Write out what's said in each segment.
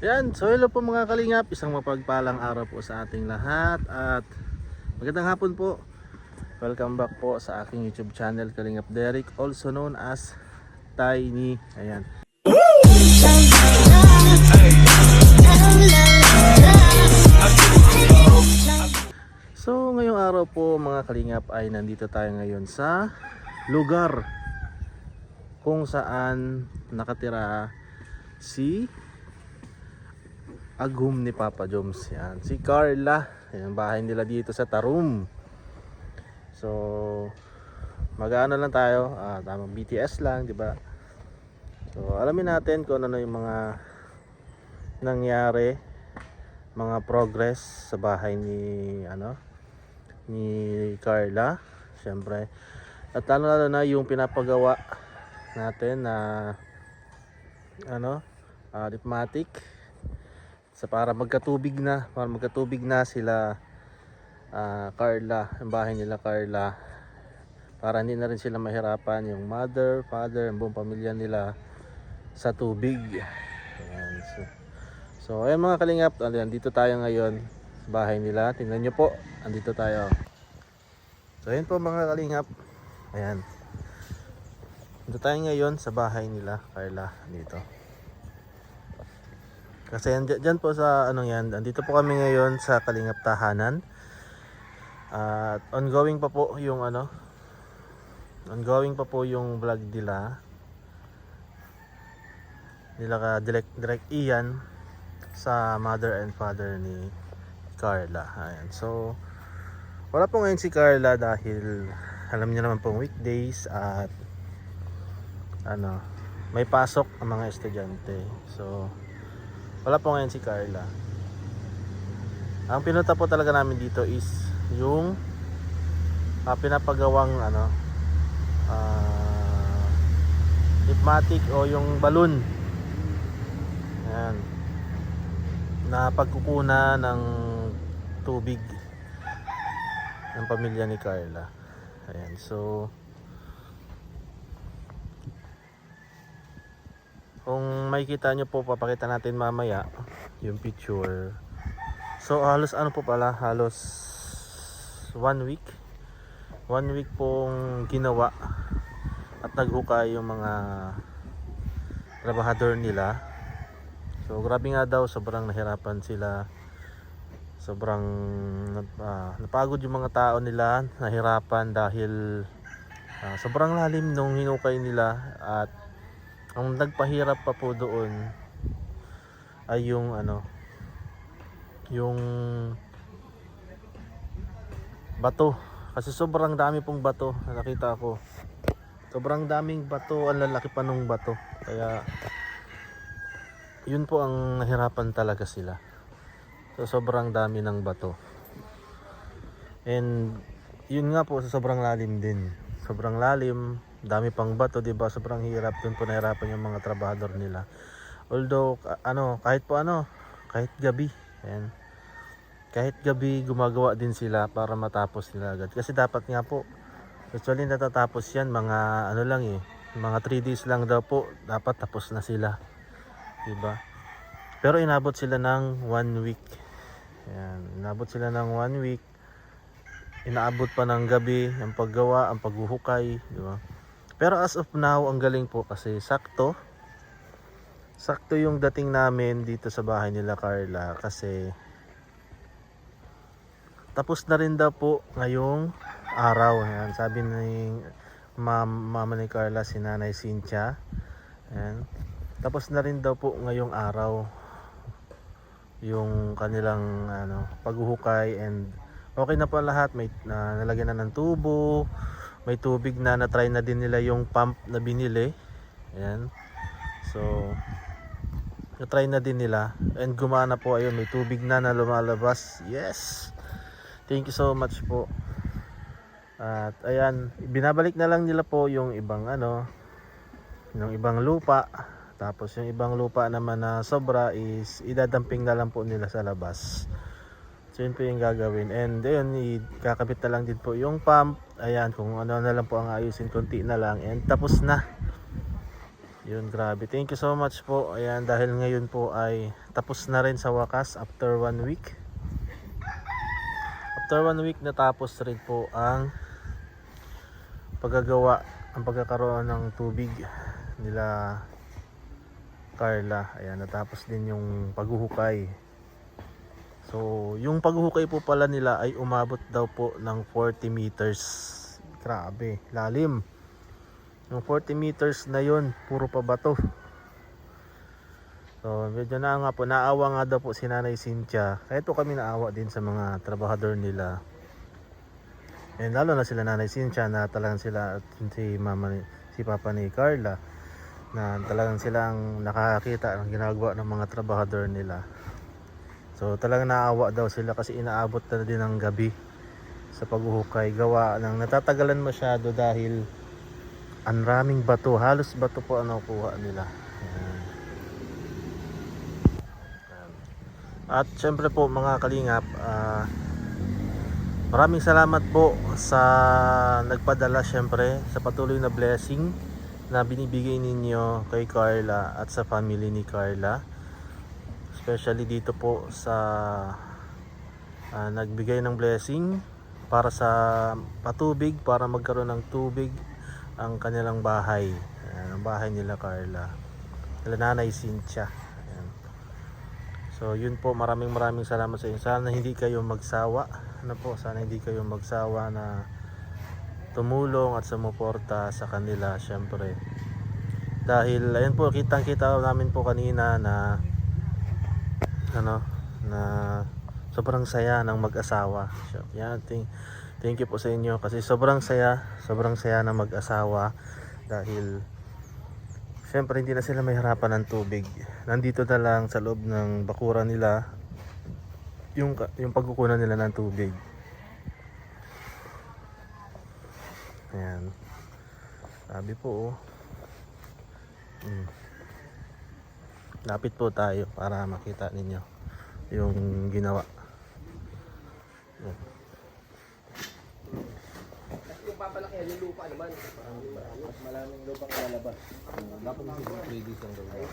Yan, so hello po mga kalingap, isang mapagpalang araw po sa ating lahat at magandang hapon po. Welcome back po sa aking YouTube channel Kalingap Derek, also known as Tiny. Ayan. So ngayong araw po mga kalingap ay nandito tayo ngayon sa lugar kung saan nakatira si Agum ni Papa Joms. Yan, si Carla. Yan, bahay nila dito sa Tarum. So mag-aano lang tayo, tamang BTS lang, 'di ba? So alamin natin kung ano yung mga nangyari, mga progress sa bahay ni Carla, syempre. At lalo na yung pinapagawa natin na dipmatic para magkatubig na sila Carla, ang bahay nila Carla, para hindi na rin sila mahirapan, yung mother, father, ang buong pamilya nila sa tubig. Ayan, so ayan mga kalingap, dito tayo ngayon sa bahay nila. Tingnan nyo po, andito tayo. So ayan po mga kalingap, ayan, dito tayo ngayon sa bahay nila Carla dito. Kasi dyan po sa andito po kami ngayon sa Kalingap Tahanan. At ongoing pa po yung vlog nila ka direct Ian sa mother and father ni Carla. Ayan. So wala po ngayon si Carla dahil alam niyo naman pong weekdays at may pasok ang mga estudyante. So wala po ngayon si Carla. Ang pinunta po talaga namin dito is yung pinapagawang dipmatic o yung balloon. Ayan, na pagkukuna ng tubig ng pamilya ni Carla. Ayan, so kung makikita nyo po, papakita natin mamaya yung picture. So halos halos 1 week pong ginawa at naghukay yung mga trabahador nila. So grabe nga daw, sobrang nahirapan sila, sobrang napagod yung mga tao nila, nahirapan dahil sobrang lalim nung hinukay nila. At ang nagpahirap pa po doon ay yung bato, kasi sobrang dami pong bato na nakita ko. Sobrang daming bato, ang lalaki pa nung bato. Kaya yun po ang nahirapan talaga sila. So sobrang dami ng bato. And yun nga po, sa sobrang lalim din. Sobrang lalim, dami pang bato, 'di ba? Sobrang hirap, dun po nahirapan yung mga trabahador nila. Although kahit gabi, ayan, kahit gabi gumagawa din sila para matapos nila agad. Kasi dapat nga po, actually natatapos yan mga mga 3 days lang daw po, dapat tapos na sila, 'di ba? Pero inabot sila ng 1 week. Ayan, inabot sila ng 1 week. Inaabot pa ng gabi ang paggawa, ang paghuhukay, di ba? Pero as of now, ang galing po kasi sakto yung dating namin dito sa bahay nila Carla, kasi tapos na rin daw po ngayong araw. Ayan, sabi ni mama ni Carla, si Nanay Cynthia, ayan, tapos na rin daw po ngayong araw yung kanilang paghuhukay, and okay na po lahat. May nalagyan na ng tubo, may tubig na, na-try na din nila yung pump na binili. Ayan. So na-try na din nila and gumana po. Ayun, may tubig na lumalabas. Yes! Thank you so much po. At ayan, binabalik na lang nila po yung ibang yung ibang lupa. Tapos yung ibang lupa naman na sobra is idadamping na lang po nila sa labas. So yun po yung gagawin. And ayun, ikakabit na lang din po yung pump. Ayan, kung ano na lang po ang ayusin, konti na lang, and tapos na. Yun, grabe. Thank you so much po. Ayan, dahil ngayon po ay tapos na rin sa wakas after 1 week. After 1 week natapos rin po ang pagkakaroon ng tubig nila Carla. Ayan, natapos din yung paghuhukay. So, yung paghuhukay po pala nila ay umabot daw po ng 40 meters. Grabe, lalim. Yung 40 meters na yun, puro pa bato. So, medyo na nga po, naawa nga daw po si Nanay Cynthia. Kahit po kami naawa din sa mga trabahador nila. And lalo na sila Nanay Cynthia na talagang sila at si Papa ni Carla na talagang silang nakakita ng ginagawa ng mga trabahador nila. So talagang naawa daw sila kasi inaabot na din ng gabi sa paghuhukay. Gawa ng natatagalan masyado dahil ang raming bato, halos bato po ang nakukuha nila. Ayan. At syempre po mga kalingap, maraming salamat po sa nagpadala syempre sa patuloy na blessing na binibigay ninyo kay Carla at sa family ni Carla. Especially dito po sa nagbigay ng blessing para sa patubig, para magkaroon ng tubig ang kanilang bahay. Ayan, ang bahay nila Carla. Nila Nanay Cynthia. Ayan. So yun po, maraming salamat sa inyo. Sana hindi kayo magsawa. Sana hindi kayo magsawa na tumulong at sumuporta sa kanila syempre. Dahil ayun po, kitang-kita namin po kanina na na sobrang saya ng mag-asawa. So, yan, thank you po sa inyo kasi sobrang saya ng mag-asawa dahil syempre hindi na sila may harapan ng tubig. Nandito na lang sa loob ng bakuran nila yung pagkukunan nila ng tubig. Ayan. Sabi po lapit po tayo para makita ninyo yung ginawa. Ayan. Yung papalaki yung lupa naman. Mas malaming lupa kalalabas. Dapat mo siguro 3 days ang gawin.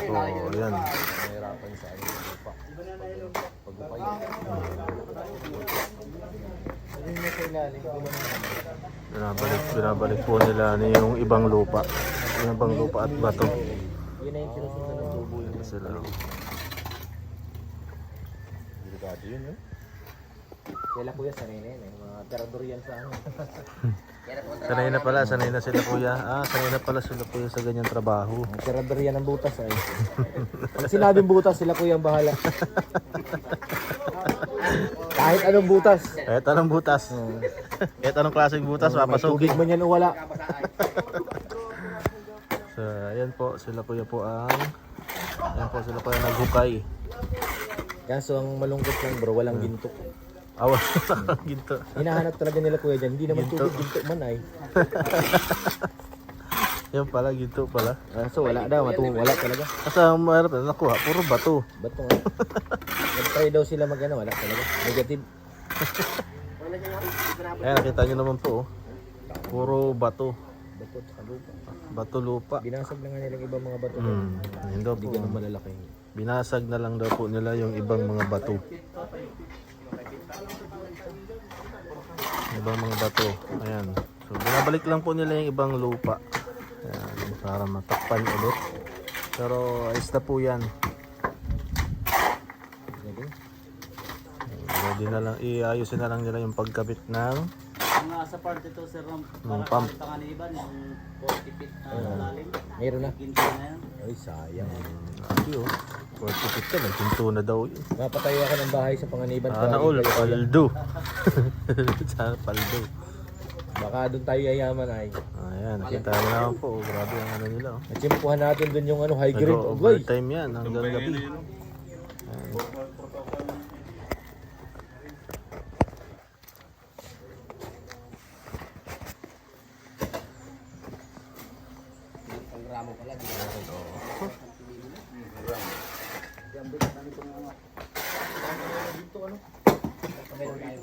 So, ayan. Mahirapan sa ano yung lupa. Pag-upay. Binabalik po nila yung ibang lupa. Yung ibang lupa at bato. Yun na yung sinusunod ng tubo yun. Sila. Delikado yun, no? Kaya kuya sanay na yun eh. Mga terador yan sa ano. Sanay na sila kuya. Sanay na pala sila kuya sa ganyang trabaho. Mga terador yan ng butas ay. Pag sinabing butas, sila kuya ang bahala. Kahit anong butas. Kahit anong butas. Kahit anong klaseng butas, papasukin. Tubig man yan o wala. So, ayan po, sila kuya po ang sila po ang naghukay. Kaso ang malungkot lang bro, walang ginto. Awan sa ginto. Hinahanap talaga nila kuya dyan. Hindi naman Ginto. tubig ginto man ay. Yan pala, ginto pala. So wala daw, wala talaga. Kasi ang mahirap na nakuha, puro bato. Ba't nga? Nag-try daw sila mag-ano, wala talaga. Negative. Ayan, nakita nyo naman po. Puro bato. Bato at lupa. Bato lupa. Binasag na nga nilang ibang mga bato. Yun daw Hindi po. ganun malalaki. Binasag na lang daw po nila yung ibang mga bato. Ibang mga bato. Ayan. So, binabalik lang po nila yung ibang lupa. Ayan, para matakpan ulit. Pero, ayos na po yan. Ready na lang, iayusin na lang nila yung pagkabit ng Sa part ito, Sir Ram, pump. para tangan iban, yung 40 feet na lalim. Mayroon na. Ginto na yan. Ay, sayang. Hindi oh. 40 feet ka, nagpinto na daw yun. Napatayo ako ng bahay sa Panganiban. All, paldo. Sa paldo. Baka doon tayo yayaman ay. Ayan, nakita nyo naman po. Grabe ang ano nila. Oh. Natsimpuhan natin doon yung ano, high grade. Uy! Nag-overtime yan hanggang gabi. Ayan.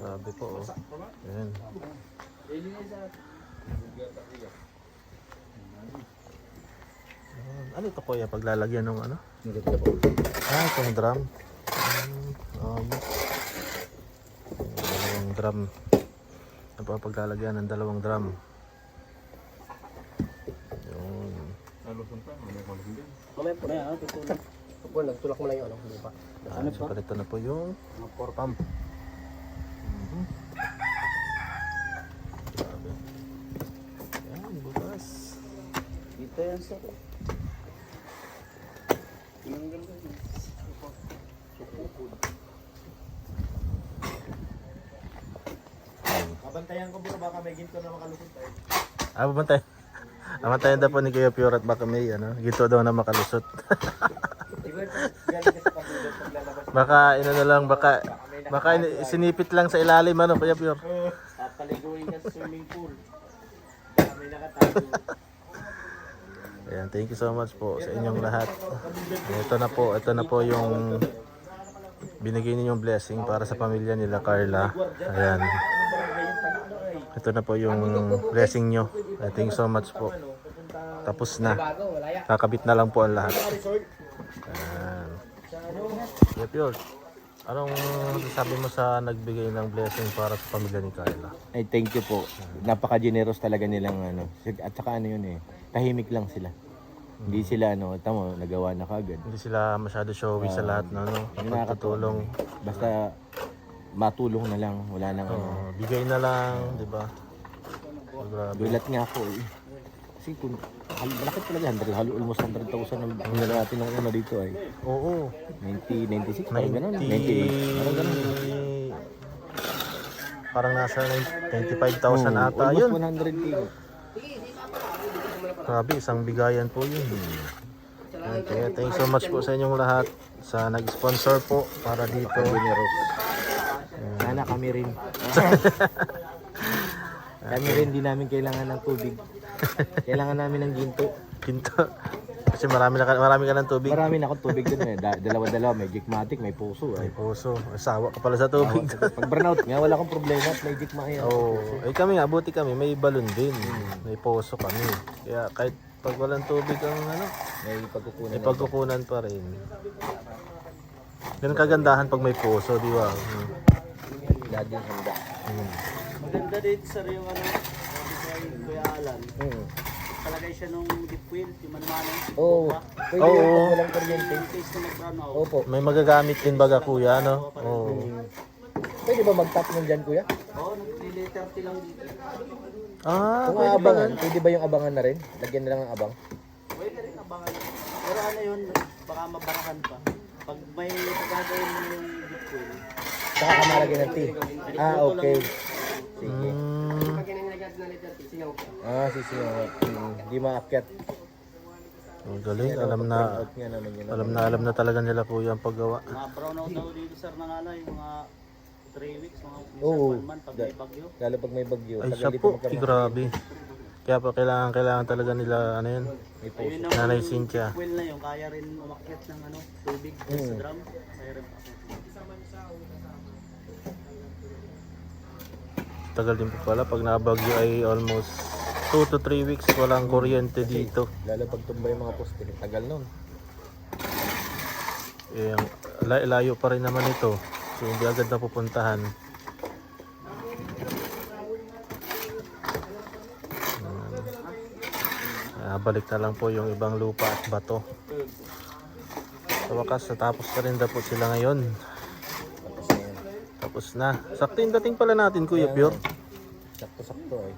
Grabe po oh. Ayan. Ano ito kuya? Paglalagyan ng ano? Maganda po. Itong drum. Ayos. Dalawang drum. Ano pa paglalagyan ng dalawang drum? Yun. Mamaya po. Kaya, tutulog. Po, nagtulak mo lang yung lupa. Ano So, pa? ito na po yung Mga pork. pump. Grabe. Yan, bukas. Dito yan sir. Tinanggal ko yun. Kabantayan ko bro, baka may ginto na makalusot tayo. Babantay. Babantayan daw po ni Kuya Pure at baka may ginto daw na makalusot. Galing ka sa pagdudot paglalabas. Baka na lang, baka sinipit lang sa ilalim Kuya Pure. Papaliguin ka sa swimming pool. Baka may nakatago. Ayan, thank you so much po sa inyong lahat. Ito na po yung binigay ninyong blessing para sa pamilya nila Carla. Ayan. Ito na po yung blessing nyo. Thank you so much po. Tapos na. Bago, wala yan. Kakabit na lang po ang lahat. Ayan. Kuya Pure, anong sabi mo sa nagbigay ng blessing para sa pamilya ni Carla? Ay, thank you po. Napaka-generous talaga nilang At saka tahimik lang sila. Hindi sila tamo, nagawa na kagad. Hindi sila masyado showy sa lahat na pagtutulong. Basta matulong na lang, wala nang Bigay na lang, di ba? Oh, grabe. Gulat nga ako eh. Kasi kung malaki talaga, almost 100,000 ang nila natin ng una dito ay. Oo. 96, parang ganun. 98, parang ganun. Parang nasa 95,000 ata Almost yun. 100K. Grabe, isang bigayan po yun. Okay, thanks so much po sa inyong lahat sa nag-sponsor po para dito. Generous. Sana kami rin. Kami rin, di namin kailangan ng tubig. Kailangan namin ng ginto. Ginto. Kasi marami ka ng tubig. Marami na akong tubig dun eh. Dalawa-dalawa, may Jigmatic, may puso. May puso. Sawa ka pala sa tubig. Pag burnout nga, wala akong problema at may Jigma yan. Oo. Kami nga, buti kami. May balon din. May puso kami. Kaya kahit pag walang tubig ang May pagkukunan. may pagkukunan pa rin. Ganun kagandahan pag may puso, di ba? Laging handa. Maganda dito sir yung sabi ko kay Kuya Alan. Palagay siya nung deep wheel, yung manmanan. Oo. Pwede Oo. yung pag walang kuryente. In case na mag-run out. Opo. May magagamit din baga kuya, no? Oo. Pwede ba mag-tap ng dyan, kuya? Oo, nag-letter lang dito. Kung Pwede abangan, ba? pwede ba yung abangan na rin? Lagyan na lang ang abang. Pwede rin abangan. Pero ano yun, baka mabarakan pa. Pag may pagkagawin mo yung deep wheel, Saka ka malagyan ng T. Okay. Sige. Pag yan ang nilagyan na letter T, singaw ko. Sige. Hindi maakyat. Ang galing, Out nga naman yun. alam na talaga nila kuya ang paggawa. mga brown out daw dito sir na nga yung mga 3 weeks, mga Oo. 1 month pag may bagyo. Lalo pag may bagyo. Ay Tagal siya dito po, magkaroon. grabe. Kaya pa kailangan talaga nila yun. May puso. Ayun Nanay yung Cynthia. deep wheel na yun, kaya rin umakyat ng tubig sa drum. Kaya rin Tagal din po pala pag nabagyo ay almost 2 to 3 weeks walang kuryente dito. Lalo pag tumba yung mga poste. Tagal nun. Layo pa rin naman ito. So hindi agad na pupuntahan. Balik na lang po yung ibang lupa at bato. Sa wakas, natapos na rin daw po sila ngayon. Tapos na. Sakto yung dating pala natin, Kuya Pure. Sakto-sakto eh.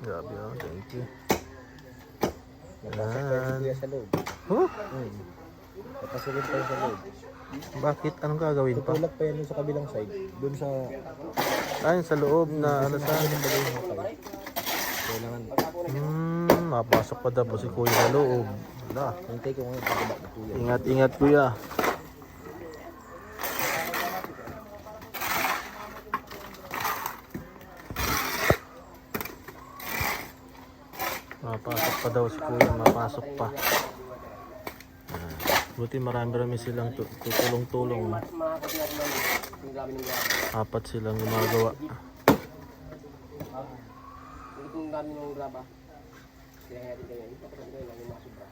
Grabe, thank you. Papasok tayo sa loob. Huh? Papasukin tayo sa loob. Bakit? Anong gagawin pa? Tutulak pa yan dun sa kabilang side. Doon sa... Ayun, sa loob na ano sa... Kailangan... Mapasok pa daw po si Kuya sa loob. Wala. Hintay ko ngayon pagkabak na tuya. Ingat, Kuya. Mapasok pa daw si Kuya, mapasok pa. Buti marami silang tutulong-tulong. Mga kapilad naman, yung grabe ng graba. Apat silang gumagawa. Yung grabe ng graba. Kaya natin kayo, yung kapatid kayo lang yung mga sobra.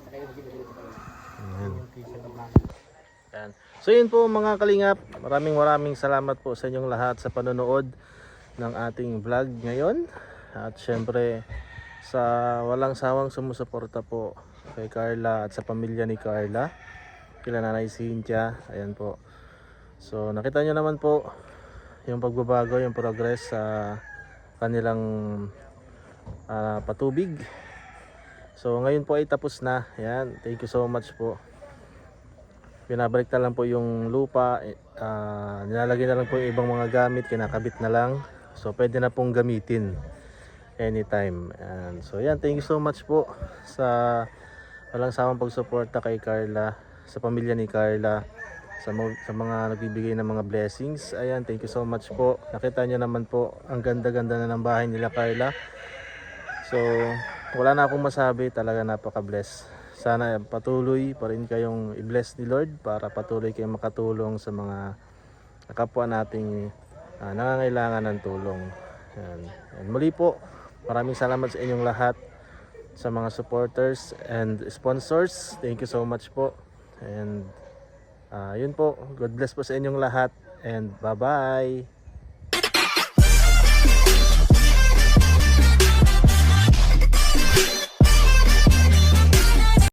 Saka yung hindi sa kanila. Ayan. Ayan. So yun po mga kalingap, maraming salamat po sa inyong lahat sa panonood ng ating vlog ngayon. At syempre sa walang sawang sumusuporta po kay Carla at sa pamilya ni Carla, kila Nanay Cynthia. Ayan po. So nakita nyo naman po yung pagbabago, yung progress sa kanilang patubig. So ngayon po ay tapos na. Ayan, thank you so much po. Pinabalik na lang po yung lupa, nilalagay na lang po yung ibang mga gamit, kinakabit na lang. So pwede na pong gamitin anytime. And so yan, thank you so much po sa walang sawang pagsuporta kay Carla, sa pamilya ni Carla, sa mga nagbibigay ng mga blessings. Ayan, thank you so much po. Nakita nyo naman po, ang ganda-ganda na ng bahay nila Carla. So wala na akong masabi, talaga napaka-bless. Sana patuloy pa rin kayong i-bless ni Lord para patuloy kayong makatulong sa mga kapwa nating nangangailangan ng tulong. Yan. And muli po, maraming salamat sa inyong lahat, sa mga supporters and sponsors. Thank you so much po. And yun po, God bless po sa inyong lahat and bye-bye.